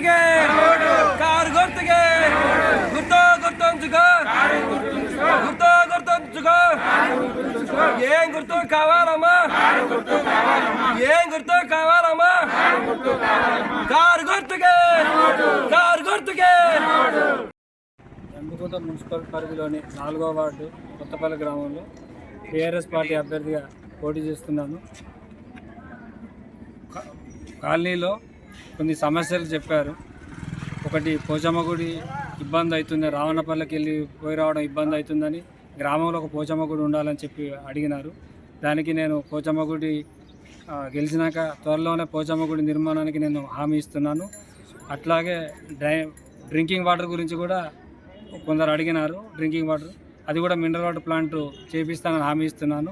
గుర్తుకే కారు గుర్తుకే గుర్తుంచుకో గుర్తుంచుకో ఏం గుర్తు కావాలమ్మా ఏం గుర్తు కావాలమ్మా కారు గుర్తుకే జంబుకుంట మున్సిపల్ పరిధిలోని 4వ వార్డు కొత్తపల్లి గ్రామంలో టీఆర్ఎస్ పార్టీ అభ్యర్థిగా పోటీ చేస్తున్నాను. కాలనీలో కొన్ని సమస్యలు చెప్పారు. ఒకటి పోచమ్మ గుడి ఇబ్బంది అవుతుంది, రావణపల్లికి వెళ్ళి పోయి రావడం ఇబ్బంది అవుతుందని గ్రామంలో ఒక పోచమ్మ గుడి ఉండాలని చెప్పి అడిగినారు. దానికి నేను పోచమ్మ గుడి గెలిచినాక త్వరలోనే పోచమ్మ గుడి నిర్మాణానికి నేను హామీ ఇస్తున్నాను. అట్లాగే డ్రింకింగ్ వాటర్ గురించి కూడా కొందరు అడిగినారు. డ్రింకింగ్ వాటర్ అది కూడా మినరల్ వాటర్ ప్లాంట్ చేపిస్తానని హామీ ఇస్తున్నాను.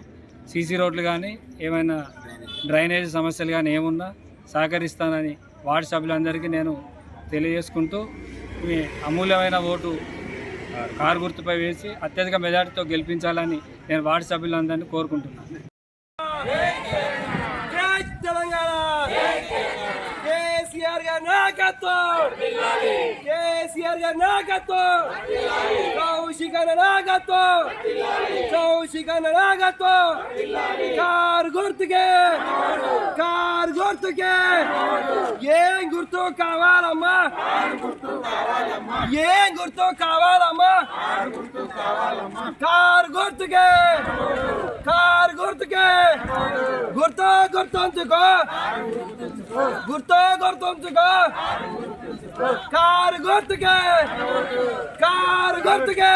సీసీ రోడ్లు కానీ ఏమైనా డ్రైనేజ్ సమస్యలు కానీ ఏమున్నా సహకరిస్తానని వార్డు సభ్యులందరికీ నేను తెలియజేసుకుంటూ మీ అమూల్యమైన ఓటు కారు గుర్తుపై వేసి అత్యధిక మెజార్టీతో గెలిపించాలని నేను వార్డు సభ్యులందరినీ కోరుకుంటున్నాను. కేసీఆర్ గారి నాయకత్వం, కేసీఆర్ గారి నాయకత్వం, కౌశిక్ అన్న నాయకత్వం, కౌశిక్ అన్న నాయకత్వం, కారు గుర్తుకే ఏం గుర్తు కావాలమ్మా ఏం గుర్తు కావాలమ్మా కారు గుర్తుకే గుర్తుంచుకో కారు గుర్తుకే